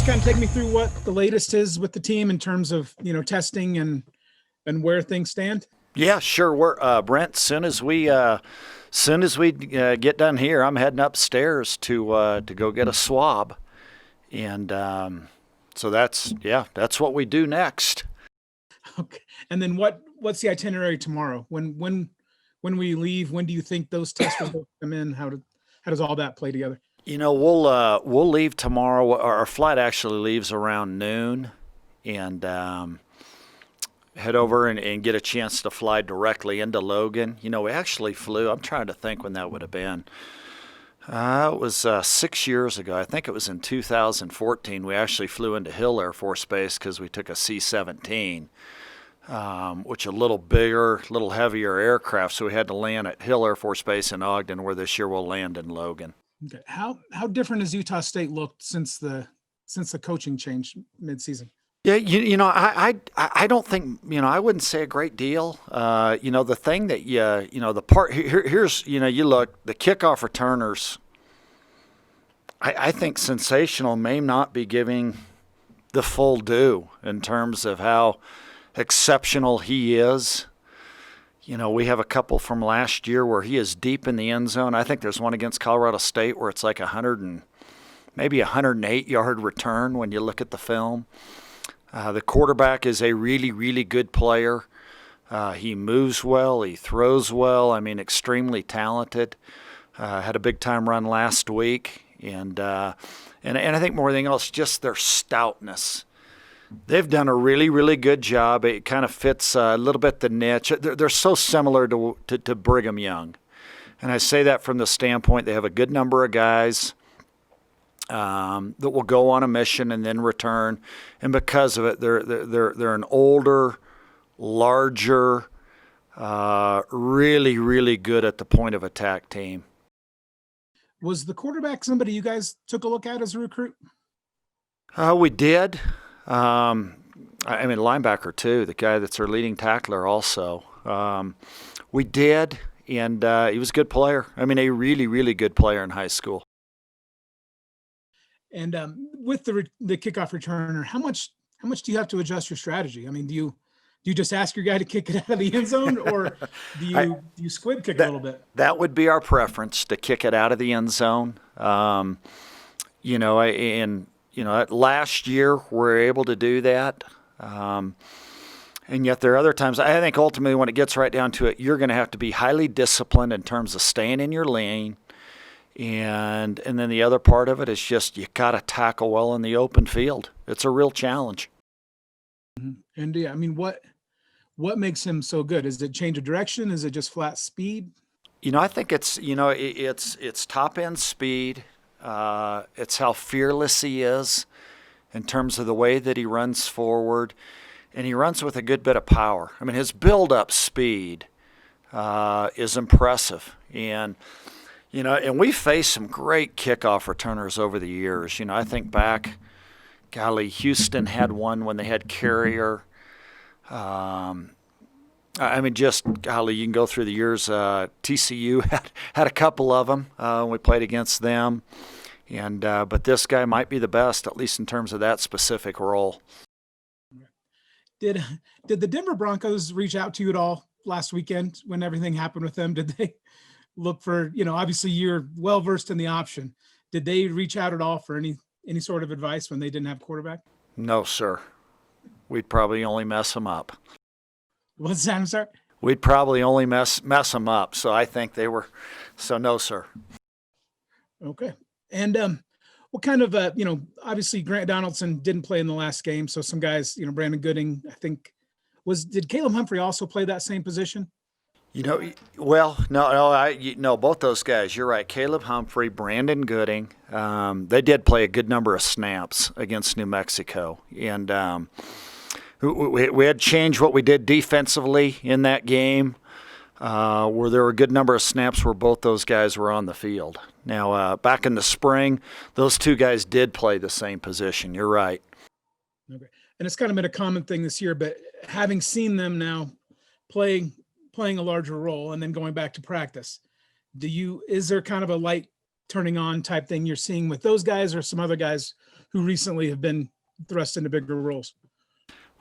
kind of take me through what the latest is with the team in terms of, testing and where things stand? Yeah, sure. We're Brent. Soon as we get done here, I'm heading upstairs to go get a swab, and so that's what we do next. Okay. And then what's the itinerary tomorrow? When we leave, when do you think those tests will come in? How does all that play together? We'll leave tomorrow. Our flight actually leaves around noon, and head over and get a chance to fly directly into Logan. We actually flew. I'm trying to think when that would have been. It was 6 years ago. I think it was in 2014. We actually flew into Hill Air Force Base because we took a C-17, which a little bigger, little heavier aircraft. So we had to land at Hill Air Force Base in Ogden, where this year we'll land in Logan. Okay. How different has Utah State looked since the coaching change midseason? Yeah, I don't think, I wouldn't say a great deal. The thing that the part here's you look, the kickoff returners, I think Sensational may not be giving the full due in terms of how exceptional he is. We have a couple from last year where he is deep in the end zone. I think there's one against Colorado State where it's like 108-yard return when you look at the film. The quarterback is a really, really good player. He moves well. He throws well. Extremely talented. Had a big-time run last week. And I think more than anything else, just their stoutness. They've done a really, really good job. It kind of fits a little bit the niche. They're so similar to Brigham Young. And I say that from the standpoint they have a good number of guys that will go on a mission and then return. And because of it, they're an older, larger, really, really good at the point of attack team. Was the quarterback somebody you guys took a look at as a recruit? We did. Linebacker too, the guy that's our leading tackler also. We did, and he was a good player. A really, really good player in high school. And with the kickoff returner, how much do you have to adjust your strategy? Do you just ask your guy to kick it out of the end zone, or do you squib kick a little bit? That would be our preference, to kick it out of the end zone. Last year we were able to do that. And yet there are other times, I think ultimately when it gets right down to it, you're going to have to be highly disciplined in terms of staying in your lane. And then the other part of it is just you got to tackle well in the open field. It's a real challenge. And what makes him so good? Is it change of direction? Is it just flat speed? I think it's top end speed. It's how fearless he is in terms of the way that he runs forward, and he runs with a good bit of power. His build-up speed is impressive, and we faced some great kickoff returners over the years. I think back, Houston had one when they had Carrier. You can go through the years. TCU had a couple of them. We played against them, but this guy might be the best, at least in terms of that specific role. Did the Denver Broncos reach out to you at all last weekend when everything happened with them? Did they look for, obviously you're well versed in the option. Did they reach out at all for any sort of advice when they didn't have quarterback? No, sir. We'd probably only mess them up. What's that, I'm sorry? We'd probably only mess them up. So I think they were. So no, sir. Okay. And what kind of obviously Grant Donaldson didn't play in the last game, so some guys, Brandon Gooding, I think did Caleb Humphrey also play that same position? Well, no, both those guys. You're right. Caleb Humphrey, Brandon Gooding. They did play a good number of snaps against New Mexico, and we had changed what we did defensively in that game, where there were a good number of snaps where both those guys were on the field. Now, back in the spring, those two guys did play the same position. You're right. Okay, and it's kind of been a common thing this year, but having seen them now playing a larger role and then going back to practice, is there kind of a light turning on type thing you're seeing with those guys or some other guys who recently have been thrust into bigger roles?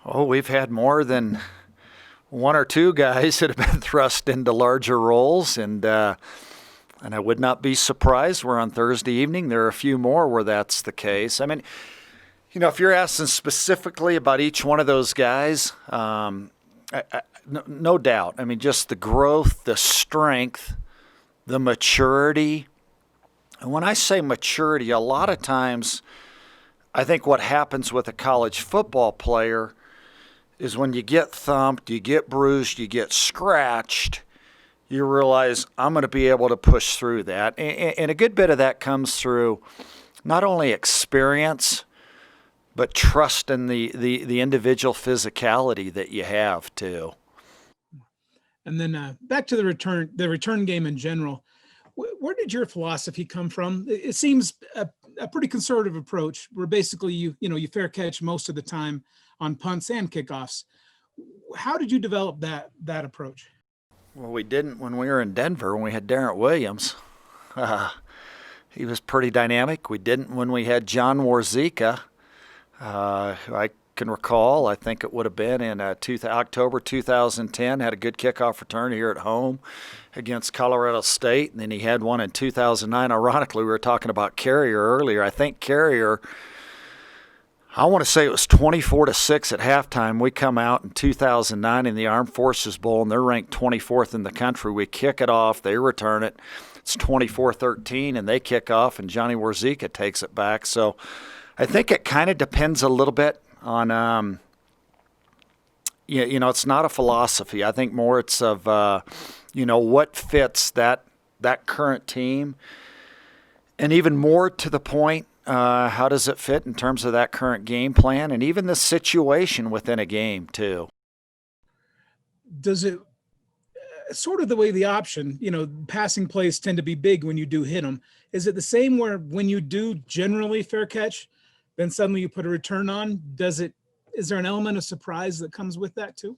Oh, we've had more than one or two guys that have been thrust into larger roles, and I would not be surprised. We're on Thursday evening. There are a few more where that's the case. I mean, if you're asking specifically about each one of those guys, no doubt. I mean, just the growth, the strength, the maturity. And when I say maturity, a lot of times I think what happens with a college football player is when you get thumped, you get bruised, you get scratched, you realize I'm going to be able to push through that. And a good bit of that comes through not only experience, but trust in the individual physicality that you have too. And then back to the return game in general. Where did your philosophy come from? It seems a pretty conservative approach, where basically you fair catch most of the time on punts and kickoffs. How did you develop that approach? Well, we didn't when we were in Denver when we had Darrent Williams. He was pretty dynamic. We didn't when we had John Warzika. I can recall, I think it would have been in October 2010, had a good kickoff return here at home against Colorado State, and then he had one in 2009. Ironically, we were talking about Carrier earlier. I think Carrier, I want to say it was 24-6 at halftime. We come out in 2009 in the Armed Forces Bowl, and they're ranked 24th in the country. We kick it off. They return it. It's 24-13, and they kick off, and Johnny Warzika takes it back. So I think it kind of depends a little bit on, it's not a philosophy. I think more it's of, what fits that current team. And even more to the point, how does it fit in terms of that current game plan and even the situation within a game too? Does it sort of the way the option, passing plays tend to be big when you do hit them. Is it the same where when you do generally fair catch, then suddenly you put a return on? Is there an element of surprise that comes with that too?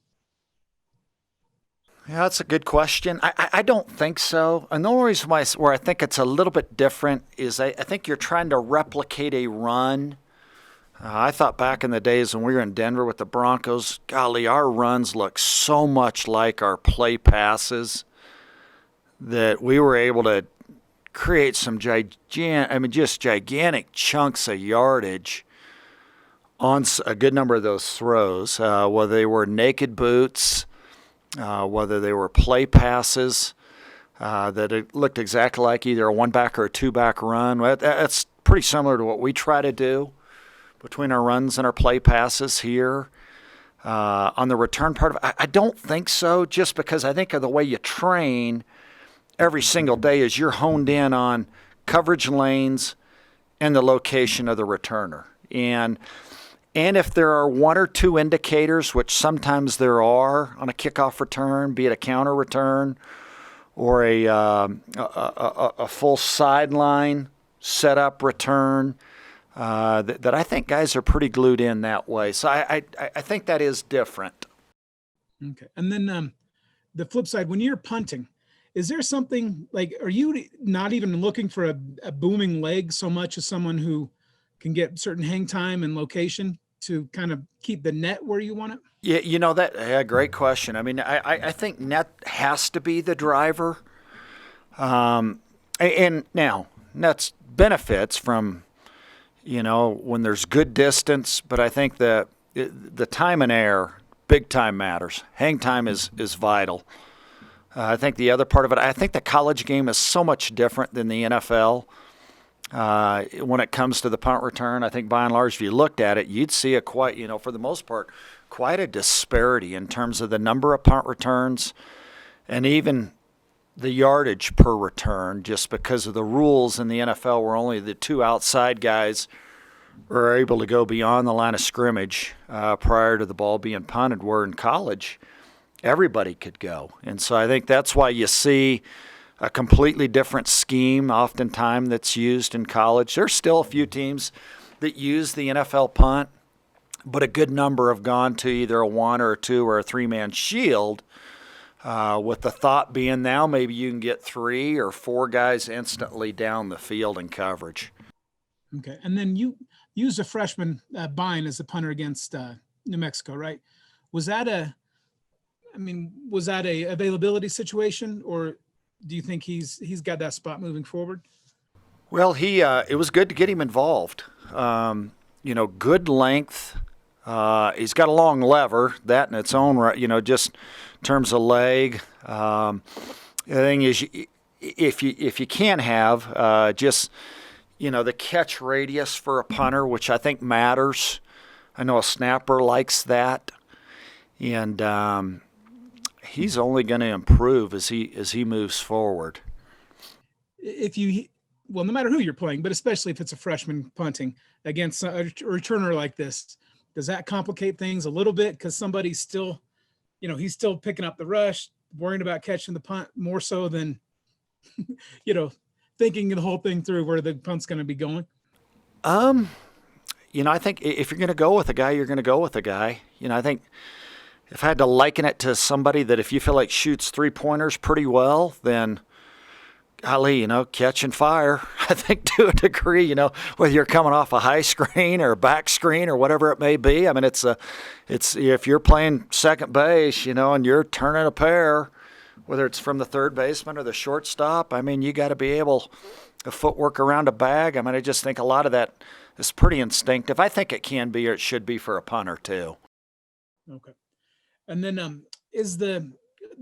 Yeah, that's a good question. I don't think so. And the only reason where I think it's a little bit different is I think you're trying to replicate a run. I thought back in the days when we were in Denver with the Broncos, golly, our runs look so much like our play passes that we were able to create some gigantic chunks of yardage on a good number of those throws, whether they were naked boots, whether they were play passes, that it looked exactly like either a one-back or a two-back run. That's pretty similar to what we try to do between our runs and our play passes here. On the return part of it, I don't think so, just because I think of the way you train every single day is you're honed in on coverage lanes and the location of the returner. And if there are one or two indicators, which sometimes there are on a kickoff return, be it a counter return or a full sideline setup return, that I think guys are pretty glued in that way. So I think that is different. Okay. And then the flip side, when you're punting, is there something like, are you not even looking for a booming leg so much as someone who can get certain hang time and location to kind of keep the net where you want it? Yeah, great question. I mean, I think net has to be the driver. And now net's benefits from, when there's good distance, but I think that the time and air, big time matters. Hang time is vital. I think the other part of it, I think the college game is so much different than the NFL. When it comes to the punt return, I think by and large, if you looked at it, you'd see for the most part, quite a disparity in terms of the number of punt returns and even the yardage per return, just because of the rules in the NFL where only the two outside guys are able to go beyond the line of scrimmage prior to the ball being punted, where in college, everybody could go. And so I think that's why you see a completely different scheme oftentimes that's used in college. There's still a few teams that use the NFL punt, but a good number have gone to either a one or a two or a three-man shield, with the thought being now maybe you can get 3 or 4 guys instantly down the field in coverage. Okay. And then you used a freshman Bine as a punter against New Mexico, right? Was that was that a availability situation, or do you think he's got that spot moving forward? Well, it was good to get him involved. Good length. He's got a long lever, that in its own right, just in terms of leg. The thing is, if you can't have just, the catch radius for a punter, which I think matters. I know a snapper likes that. And he's only going to improve as he moves forward. Well, no matter who you're playing, but especially if it's a freshman punting against a returner like this, does that complicate things a little bit? Because somebody's still, he's still picking up the rush, worrying about catching the punt more so than, thinking the whole thing through where the punt's going to be going. I think if you're going to go with a guy, you're going to go with a guy. I think if I had to liken it to somebody that if you feel like shoots 3-pointers pretty well, then golly, catch and fire. I think to a degree, whether you're coming off a high screen or a back screen or whatever it may be. I mean, it's if you're playing second base, and you're turning a pair, whether it's from the third baseman or the shortstop, I mean, you got to be able to footwork around a bag. I mean, I just think a lot of that is pretty instinctive. I think it can be or it should be for a punter too. Okay. And then is the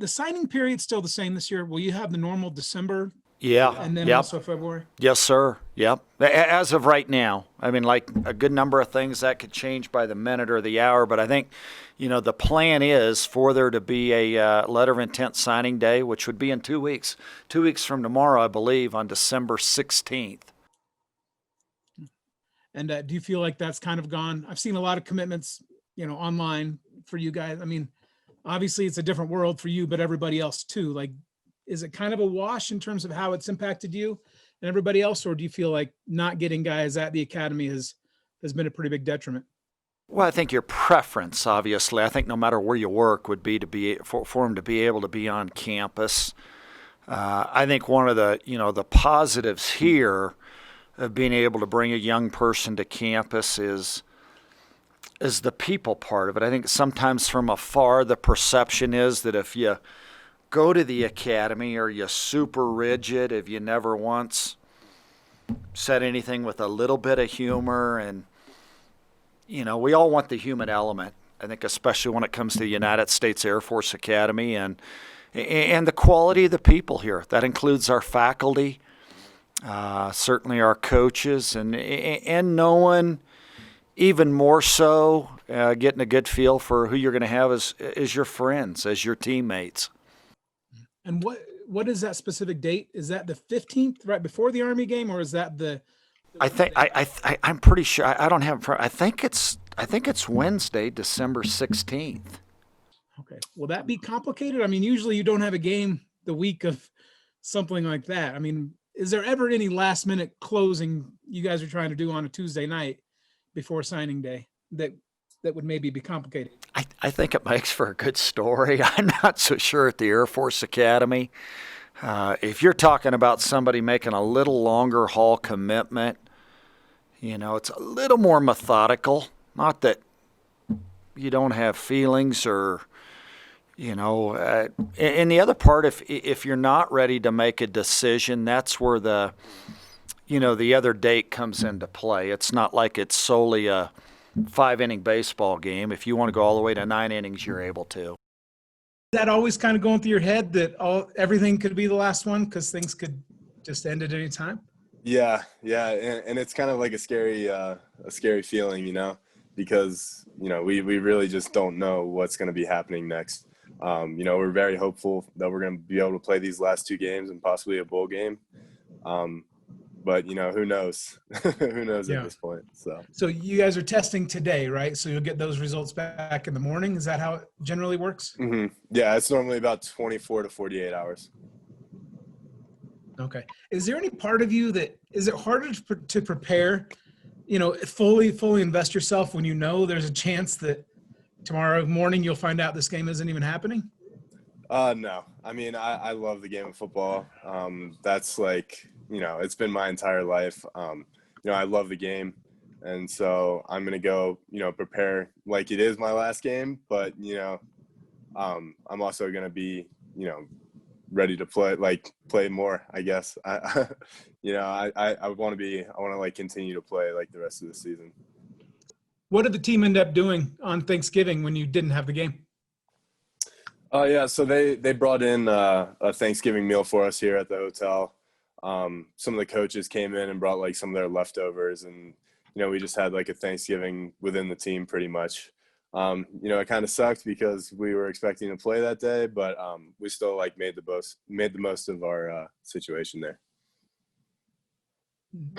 signing period still the same this year? Will you have the normal December? Yeah. And then yep. also February? Yes, sir. Yep. As of right now. I mean, like a good number of things that could change by the minute or the hour, but I think, the plan is for there to be a letter of intent signing day, which would be in 2 weeks. 2 weeks from tomorrow, I believe, on December 16th. And do you feel like that's kind of gone? I've seen a lot of commitments, online for you guys. I mean, obviously it's a different world for you, but everybody else too. Like, is it kind of a wash in terms of how it's impacted you and everybody else? Or do you feel like not getting guys at the academy has been a pretty big detriment? Well, I think your preference, obviously, I think no matter where you work would be to be for them to be able to be on campus. I think one of the positives here of being able to bring a young person to campus is the people part of it. I think sometimes from afar the perception is that if you go to the academy or you're super rigid, if you never once said anything with a little bit of humor, and we all want the human element. I think especially when it comes to the United States Air Force Academy and the quality of the people here. That includes our faculty, certainly our coaches, and knowing even more so, getting a good feel for who you're going to have as your friends, as your teammates. And what is that specific date? Is that the 15th, right before the Army game, or is that the? I think I'm pretty sure. I don't have. I think it's Wednesday, December 16th. Okay. Will that be complicated? I mean, usually you don't have a game the week of something like that. I mean, is there ever any last minute closing you guys are trying to do on a Tuesday night before signing day that would maybe be complicated? I think it makes for a good story. I'm not so sure at the Air Force Academy. If you're talking about somebody making a little longer haul commitment, it's a little more methodical. Not that you don't have feelings or, and the other part, if you're not ready to make a decision, that's where the other date comes into play. It's not like it's solely a 5-inning baseball game. If you want to go all the way to 9 innings, you're able to. Is that always kind of going through your head that everything could be the last one because things could just end at any time? Yeah, and it's kind of like a scary feeling, because we really just don't know what's going to be happening next. We're very hopeful that we're going to be able to play these last 2 games and possibly a bowl game. But who knows? Who knows at this point? So you guys are testing today, right? So you'll get those results back in the morning. Is that how it generally works? Mm-hmm. Yeah, it's normally about 24 to 48 hours. Okay. Is there any part of you is it harder to prepare, fully invest yourself when there's a chance that tomorrow morning you'll find out this game isn't even happening? No. I mean, I love the game of football. That's like, it's been my entire life. I love the game. And so I'm going to go, prepare like it is my last game, but, I'm also going to be, ready to play more, I guess. I want to like continue to play like the rest of the season. What did the team end up doing on Thanksgiving when you didn't have the game? Yeah, so they brought in a Thanksgiving meal for us here at the hotel. Some of the coaches came in and brought like some of their leftovers, and we just had like a Thanksgiving within the team pretty much. It kind of sucked because we were expecting to play that day, but we still like made the most of our situation there.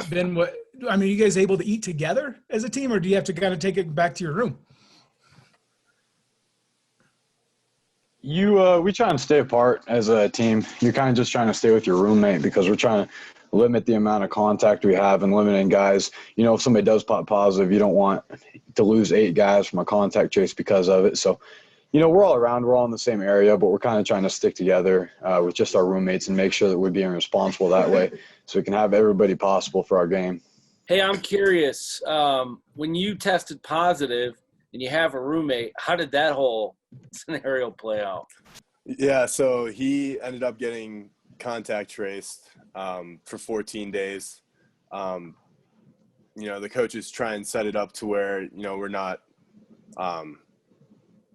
Then what? I mean, are you guys able to eat together as a team, or do you have to kind of take it back to your room? We try and stay apart as a team. You're kind of just trying to stay with your roommate because we're trying to limit the amount of contact we have and limiting guys. If somebody does pop positive, you don't want to lose 8 guys from a contact trace because of it. So, we're all around. We're all in the same area, but we're kind of trying to stick together with just our roommates and make sure that we're being responsible that way so we can have everybody possible for our game. Hey, I'm curious. When you tested positive and you have a roommate, how did that whole scenario play out? Yeah, so he ended up getting contact traced for 14 days. The coaches try and set it up to where, we're not,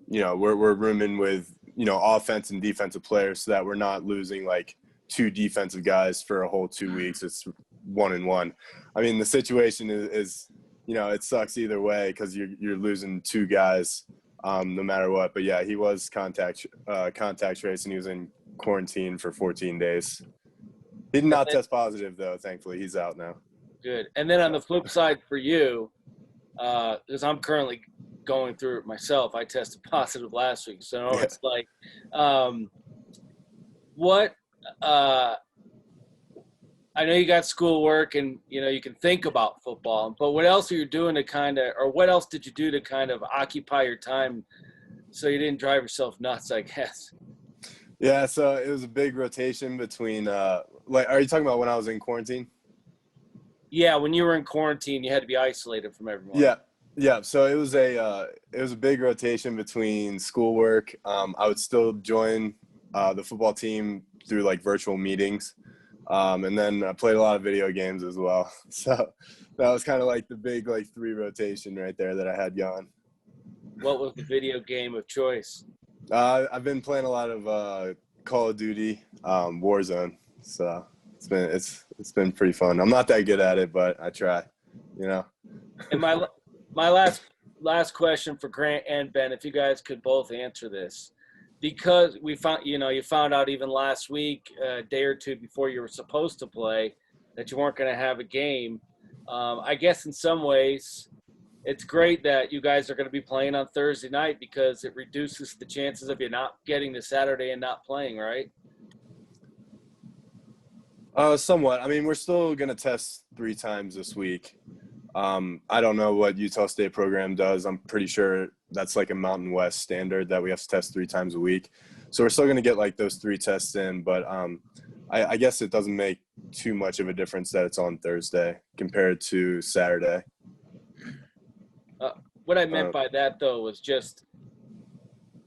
we're rooming with, offense and defensive players so that we're not losing like 2 defensive guys for a whole 2 weeks. It's 1-1. I mean, the situation is it sucks either way because you're losing 2 guys no matter what. But yeah, he was contact trace and he was in quarantine for 14 days. He did not test positive though. Thankfully, he's out now. Good. And then on the flip side for you, because I'm currently going through it myself, I tested positive last week. So it's like, I know you got schoolwork and, you can think about football, but what else are you doing what else did you do to kind of occupy your time so you didn't drive yourself nuts, I guess? Yeah, so it was a big rotation between, are you talking about when I was in quarantine? Yeah, when you were in quarantine, you had to be isolated from everyone. Yeah. So it was a big rotation between schoolwork. I would still join the football team through like virtual meetings. And then I played a lot of video games as well. So that was kind of like the big like 3 rotation right there that I had going. What was the video game of choice? I've been playing a lot of Call of Duty, Warzone. So it's been pretty fun. I'm not that good at it, but I try. And my last question for Grant and Ben, if you guys could both answer this. Because we found, you found out even last week, a day or 2 before you were supposed to play, that you weren't going to have a game. I guess in some ways, it's great that you guys are going to be playing on Thursday night because it reduces the chances of you not getting to Saturday and not playing, right? Somewhat. I mean, we're still going to test 3 times this week. I don't know what Utah State program does. I'm pretty sure that's like a Mountain West standard that we have to test 3 times a week. So we're still going to get like those 3 tests in, but I guess it doesn't make too much of a difference that it's on Thursday compared to Saturday. What I meant by that, though, was just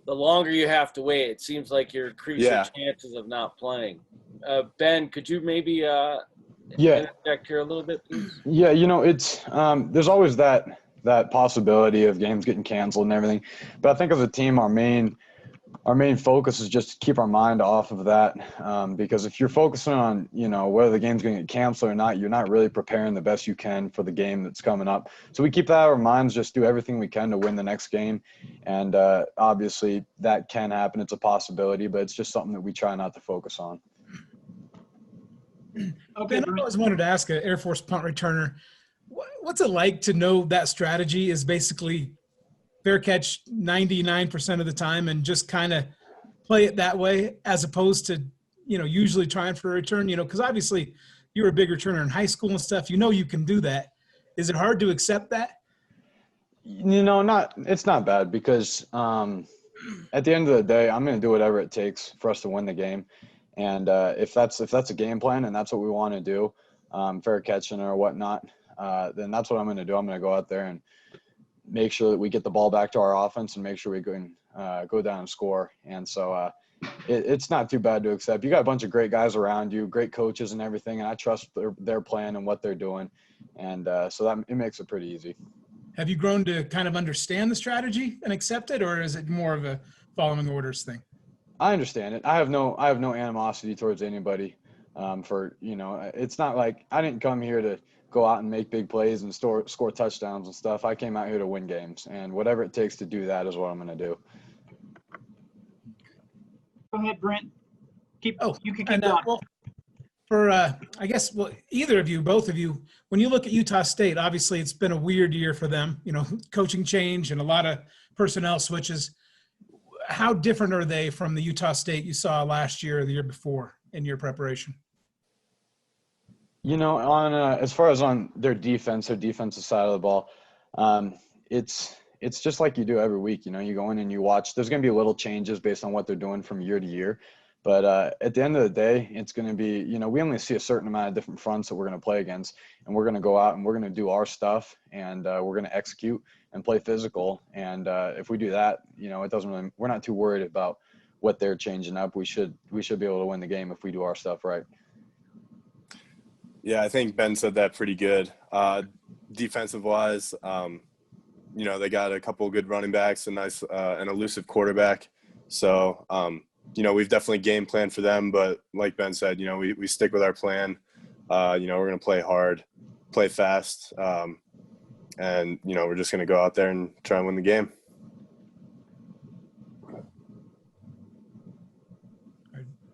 the longer you have to wait, it seems like you're increasing chances of not playing. Ben, could you maybe interject here a little bit, please? Yeah, it's there's always that possibility of games getting canceled and everything. But I think as a team, our main focus is just to keep our mind off of that, because if you're focusing on, whether the game's going to get canceled or not, you're not really preparing the best you can for the game that's coming up. So we keep that in our minds, just do everything we can to win the next game. And obviously that can happen. It's a possibility, but it's just something that we try not to focus on. Okay, I always wanted to ask an Air Force punt returner, what's it like to know that strategy is basically fair catch 99% of the time and just kind of play it that way as opposed to, usually trying for a return, because obviously you were a big returner in high school and stuff, you can do that. Is it hard to accept that? It's not bad because at the end of the day, I'm going to do whatever it takes for us to win the game. And if that's a game plan and that's what we want to do, fair catching or whatnot, then that's what I'm going to do. I'm going to go out there and make sure that we get the ball back to our offense and make sure we go down and score. And so it's not too bad to accept. You got a bunch of great guys around you, great coaches and everything, and I trust their plan and what they're doing. And so it makes it pretty easy. Have you grown to kind of understand the strategy and accept it, or is it more of a following orders thing? I understand it. I have no animosity towards anybody. It's not like I didn't come here to go out and make big plays and score touchdowns and stuff. I came out here to win games, and whatever it takes to do that is what I'm going to do. Go ahead, Brent. You can keep and, going. well, I guess, either of you, both of you, when you look at Utah State, obviously it's been a weird year for them, coaching change and a lot of personnel switches. How different are they from the Utah State you saw last year or the year before in your preparation? As far as on their defensive side of the ball, it's just like you do every week. You go in and you watch. There's going to be little changes based on what they're doing from year to year. But at the end of the day, it's going to be, we only see a certain amount of different fronts that we're going to play against. And we're going to go out and we're going to do our stuff, and we're going to execute and play physical. And if we do that, we're not too worried about what they're changing up. We should be able to win the game if we do our stuff right. Yeah, I think Ben said that pretty good. Defensive-wise, they got a couple of good running backs, a nice an elusive quarterback. So, we've definitely game planned for them. But like Ben said, we stick with our plan. We're going to play hard, play fast, and, we're just going to go out there and try and win the game.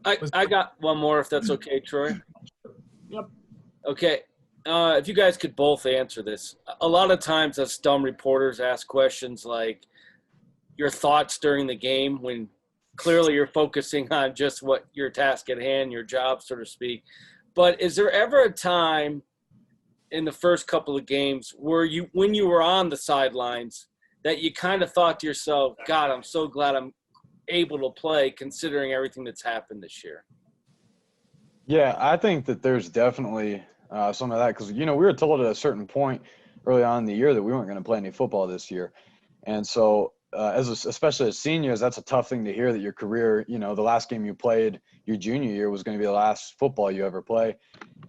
I got one more, if that's okay, Troy. Yep. Okay. If you guys could both answer this. A lot of times us dumb reporters ask questions like your thoughts during the game when clearly you're focusing on just what your task at hand, your job, so to speak. But is there ever a time in the first couple of games where when you were on the sidelines, that you kind of thought to yourself, God, I'm so glad I'm able to play considering everything that's happened this year? Yeah, I think that there's definitely some of that because, we were told at a certain point early on in the year that we weren't going to play any football this year. And so especially as seniors, that's a tough thing to hear, that your career, the last game you played your junior year was going to be the last football you ever play.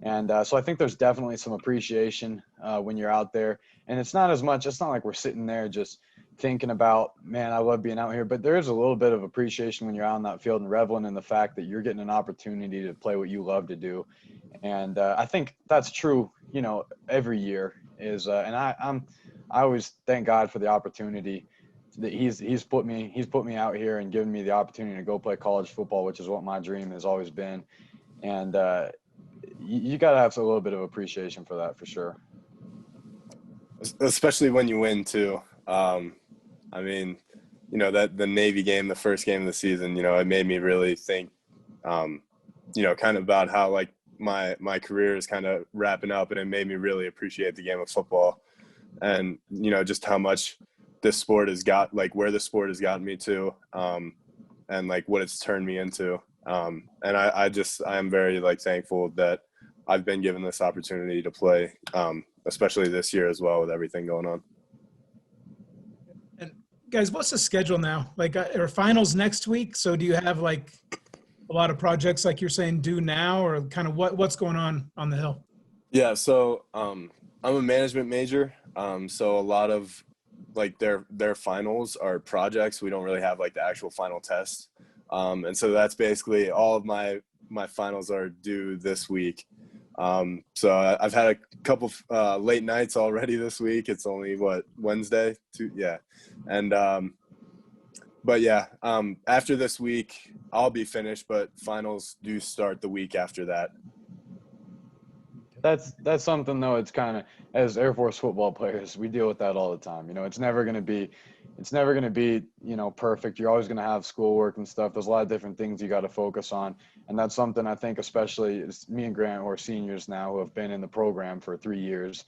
And so I think there's definitely some appreciation when you're out there. And it's not like we're sitting there just thinking about, man, I love being out here. But there is a little bit of appreciation when you're out on that field and reveling in the fact that you're getting an opportunity to play what you love to do. And I think that's true, every year is, and I always thank God for the opportunity that he's put me out here and given me the opportunity to go play college football, which is what my dream has always been. And you got to have a little bit of appreciation for that, for sure. Especially when you win too. That the Navy game, the first game of the season, it made me really think, kind of about how like my career is kind of wrapping up, and it made me really appreciate the game of football, and just how much this sport has got, like where the sport has gotten me to, and like what it's turned me into. And I am very like thankful that I've been given this opportunity to play, especially this year as well with everything going on. And guys, what's the schedule now? Like, are finals next week? So do you have like a lot of projects like you're saying due now, or kind of what's going on the Hill? Yeah. So I'm a management major. So a lot of like their finals are projects. We don't really have like the actual final test. And so that's basically all of my finals are due this week. So I've had a couple late nights already this week. It's only Wednesday? Yeah. And but yeah, after this week I'll be finished, but finals do start the week after that. That's something though. It's kind of, as Air Force football players, we deal with that all the time. It's never going to be, perfect. You're always going to have schoolwork and stuff. There's a lot of different things you got to focus on. And that's something I think, especially it's me and Grant, who are seniors now, who have been in the program for 3 years.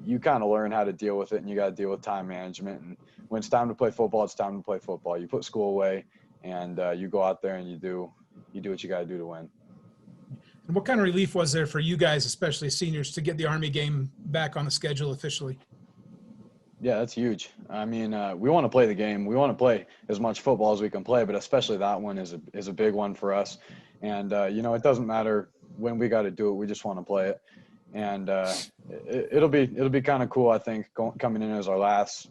You kind of learn how to deal with it, and you got to deal with time management. And when it's time to play football, it's time to play football. You put school away, and you go out there and you do what you got to do to win. And what kind of relief was there for you guys, especially seniors, to get the Army game back on the schedule officially? Yeah, that's huge. I mean, we want to play the game. We want to play as much football as we can play, but especially that one is a big one for us. And it doesn't matter when we got to do it. We just want to play it. And it'll be kind of cool, I think, coming in as our last,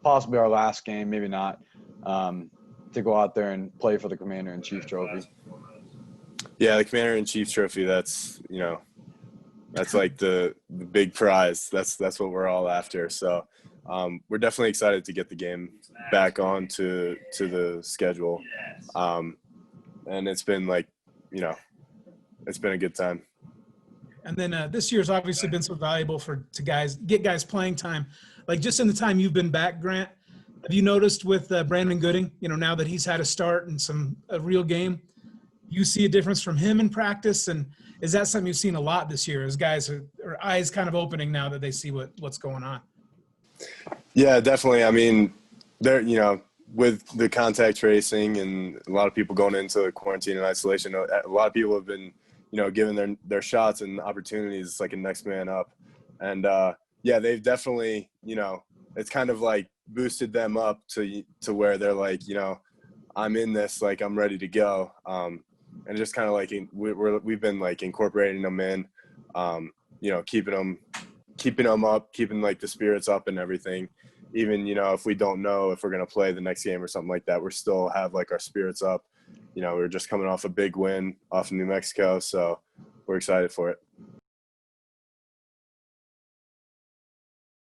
possibly our last game, maybe not, to go out there and play for the Commander-in-Chief trophy. Yeah, the Commander-in-Chief trophy, that's like the big prize. That's what we're all after. So we're definitely excited to get the game back on to the schedule. And it's been it's been a good time. And then this year's obviously been so valuable to get guys playing time. Like just in the time you've been back, Grant, have you noticed with Brandon Gooding, now that he's had a start and a real game, you see a difference from him in practice? And is that something you've seen a lot this year as guys are eyes kind of opening now that they see what's going on? Yeah, definitely. I mean, with the contact tracing and a lot of people going into quarantine and isolation, a lot of people have been, given their shots and opportunities like a next man up. And they've definitely, it's kind of like boosted them up to where they're like, I'm in this, like I'm ready to go. And just kind of like we've been like incorporating them in, keeping them up, keeping like the spirits up and everything. Even, if we don't know if we're going to play the next game or something like that, we're still have like our spirits up. We're just coming off a big win off of New Mexico. So we're excited for it.